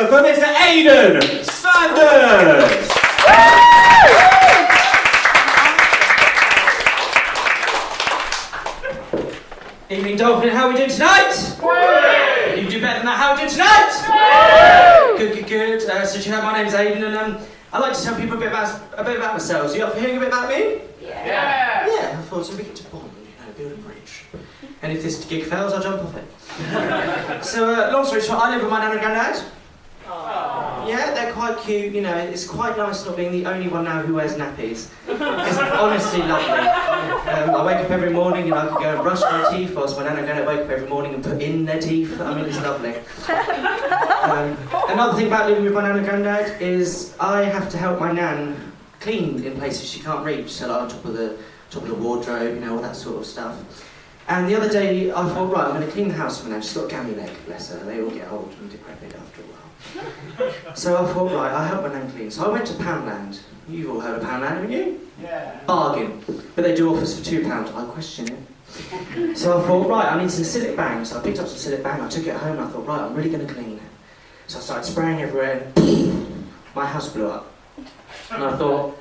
for Mr. Aidan Sanders! Evening, Dolphin. How are we doing tonight? You do better than that. How are we doing tonight? Good. So you know, my name's Aidan, and I'd like to tell people a bit about myself. So you up for hearing a bit about me? Yeah. I thought so we get to bond, build a bridge. And if this gig fails, I'll jump off it. So, long story short, I live with my nan and granddad. Yeah, they're quite cute, it's quite nice not being the only one now who wears nappies. It's honestly lovely. I wake up every morning and I can go and brush my teeth whilst my nan and granddad wake up every morning and put in their teeth. I mean, it's lovely. Another thing about living with my nan and granddad is I have to help my nan clean in places she can't reach, so like on top of the wardrobe, all that sort of stuff. And the other day I thought, right, I'm going to clean the house for my nan. She's got a gammy leg, bless her. They all get old and decrepit after a while. So I thought, right, I'll help my nan clean. So I went to Poundland. You've all heard of Poundland, haven't you? Yeah. Bargain. But they do offers for £2. I question it. So I thought, right, I need some Cillit Bang. So I picked up some Cillit Bang, I took it home and I thought, right, I'm really going to clean. So I started spraying everywhere and my house blew up. And I thought,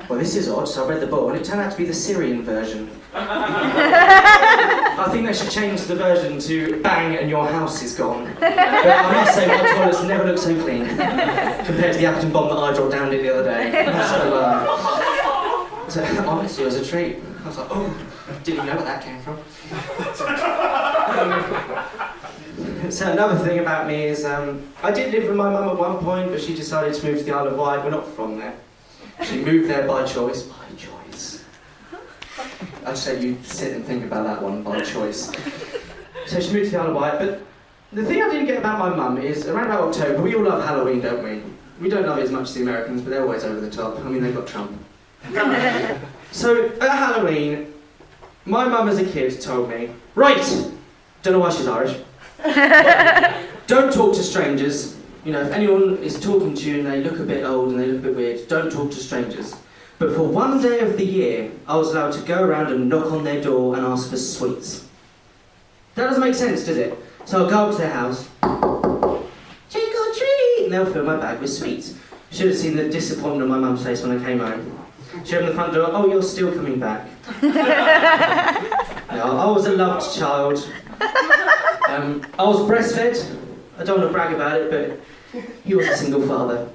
well, this is odd, so I read the book, and it turned out to be the Syrian version. I think they should change the version to bang and your house is gone. But I must say, my toilets never look so clean compared to the atom bomb that I dropped down it the other day. So honestly, it was a treat. I was like, oh, didn't even know where that came from. So another thing about me is, I did live with my mum at one point, but she decided to move to the Isle of Wight. We're not from there. She moved there by choice. By choice. I'd say you sit and think about that one, by choice. So she moved to the Isle of Wight, but the thing I didn't get about my mum is, around about October, we all love Halloween, don't we? We don't love it as much as the Americans, but they're always over the top. I mean, they've got Trump. So, at Halloween, my mum as a kid told me, right, don't know why she's Irish, don't talk to strangers. If anyone is talking to you and they look a bit old and they look a bit weird, don't talk to strangers. But for one day of the year, I was allowed to go around and knock on their door and ask for sweets. That doesn't make sense, does it? So I'll go up to their house, trick or treat, and they'll fill my bag with sweets. Should have seen the disappointment on my mum's face when I came home. She opened the front door, oh, you're still coming back. I was a loved child. I was breastfed. I don't want to brag about it, but he was a single father.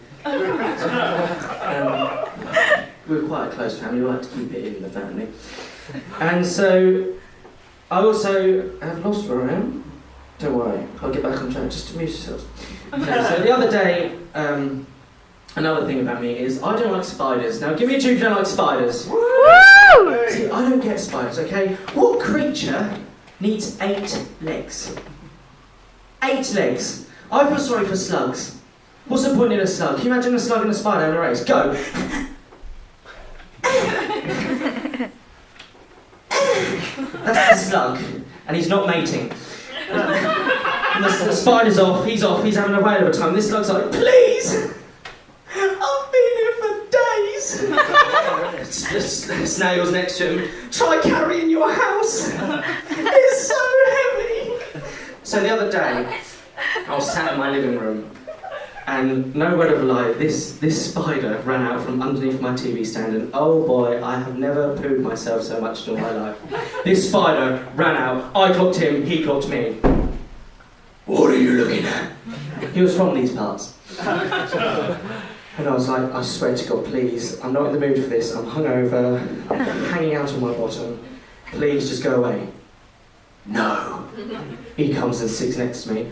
We were quite a close family, we like to keep it in the family. And so, I also have lost where I am. Don't worry, I'll get back on track, just amuse yourselves. So the other day, another thing about me is I don't like spiders. Now give me a tune if you don't like spiders. Woo! See, I don't get spiders, okay? What creature needs 8 legs? 8 legs. I feel sorry for slugs. What's the point in a slug? Can you imagine a slug and a spider in a race? Go! That's the slug, and he's not mating. And the spider's off, he's having a whale of a time. This slug's like, please! I've been here for days! The snail's next to him. Try carrying your house! It's so heavy! So the other day, I was sat in my living room, and no word of a lie, this spider ran out from underneath my TV stand, and oh boy, I have never pooed myself so much in all my life. This spider ran out, I clocked him, he clocked me. What are you looking at? He was from these parts. And I was like, I swear to God, please, I'm not in the mood for this, I'm hungover, I'm hanging out on my bottom, please just go away. No. He comes and sits next to me.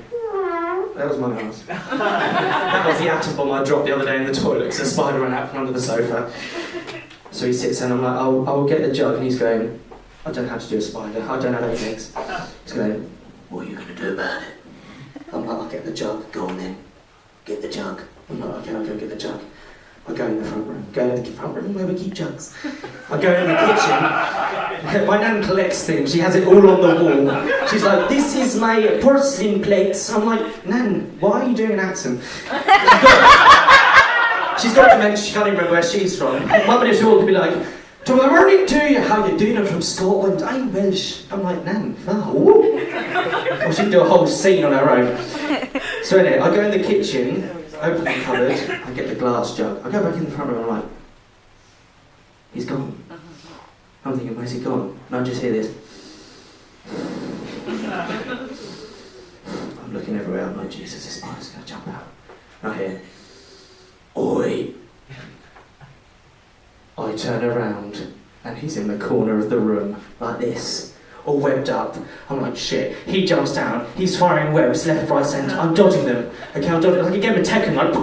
That was my house. That was the atom bomb I dropped the other day in the toilet because a spider ran out from under the sofa. So he sits there and I'm like, I will get the jug, and he's going, I don't know how to do a spider, I don't have 8 legs. He's going, what are you going to do about it? I'm like, I'll get the jug, go on then, get the jug. I'm like, okay, I'll go get the jug. I go in the front room, where we keep jugs. I go in the kitchen, my nan collects things, she has it all on the wall. She's like, this is my porcelain plates. I'm like, Nan, why are you doing an accent? She's got dementia, she can't even remember where she's from. Mum and all could be like, to the morning to you, how you doing? I'm from Scotland, I'm Welsh. I'm like, Nan, oh. Well, she can do a whole scene on her own. So anyway, I go in the kitchen, open the cupboard, I get the glass jug. I go back in the front room and I'm like, he's gone. I'm thinking, where's he gone? And I just hear this. I'm looking everywhere, I'm like, Jesus, this spider's going to jump out. And I hear, oi! I turn around and he's in the corner of the room, like this, all webbed up. I'm like, shit. He jumps down, he's firing webs left, right, centre. I'm dodging them. Okay, I'm dodging, like a game of Tekken, like...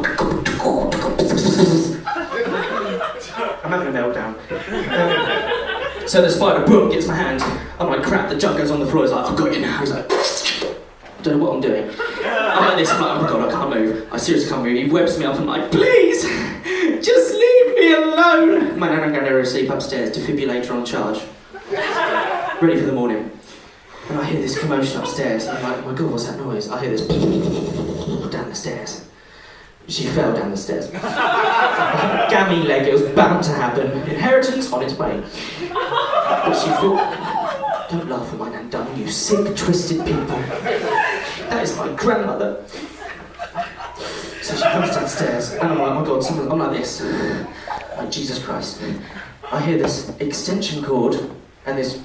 I'm having a meltdown. So the spider, boom, gets my hand. I'm like, crap, the jug goes on the floor. He's like, I've got you now. He's like, don't know what I'm doing. I'm like this, I'm like, oh my god, I can't move. I seriously can't move. He webs me up, I'm like, please, just leave me alone. My nan and granddad are asleep upstairs, defibrillator on charge. Ready for the morning. And I hear this commotion upstairs. I'm like, oh my god, what's that noise? I hear this down the stairs. She fell down the stairs. Gammy leg, it was bound to happen. Inheritance on its way. But she thought, don't laugh at my nan, darling, you sick, twisted people. That is my grandmother. So she comes downstairs, and I'm like, oh my god, I'm like this. Like, Jesus Christ. I hear this extension cord, and this...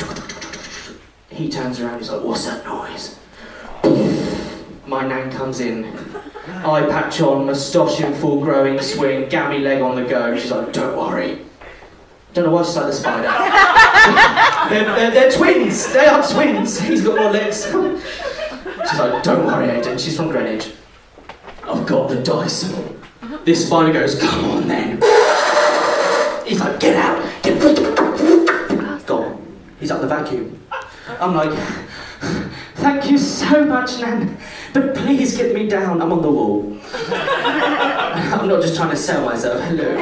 He turns around, he's like, what's that noise? My nan comes in, eye patch on, moustache in full growing swing, gammy leg on the go. She's like, don't worry. Don't know why she's like the spider. they're twins, they are twins. He's got more legs. She's like, don't worry, Aidan. She's from Greenwich. I've got the dice. This spider goes, come on then. He's like, get out, get gone. He's up the vacuum. I'm like, thank you so much, Nan, but please get me down. I'm on the wall. I'm not just trying to sell myself. Hello.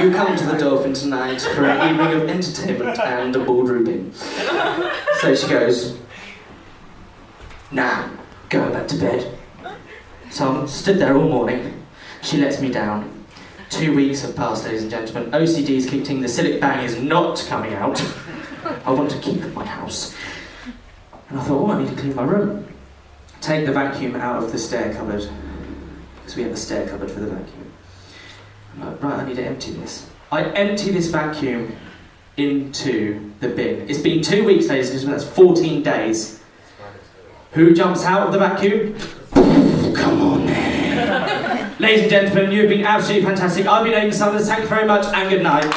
You come to the Dolphin tonight for an evening of entertainment and a boardrooming. So she goes, nah, going back to bed. So I'm stood there all morning. She lets me down. 2 weeks have passed, ladies and gentlemen. OCD's kicked in, the Silic bang is not coming out. I want to keep my house. And I thought, oh, I need to clean my room. Take the vacuum out of the stair cupboard, because we have a stair cupboard for the vacuum. I'm like, right, I need to empty this. I empty this vacuum into the bin. It's been 2 weeks, ladies and gentlemen, that's 14 days. Who jumps out of the vacuum? Come on, man. Ladies and gentlemen, you've been absolutely fantastic. I've been Aidan Summers. Thank you very much, and good night.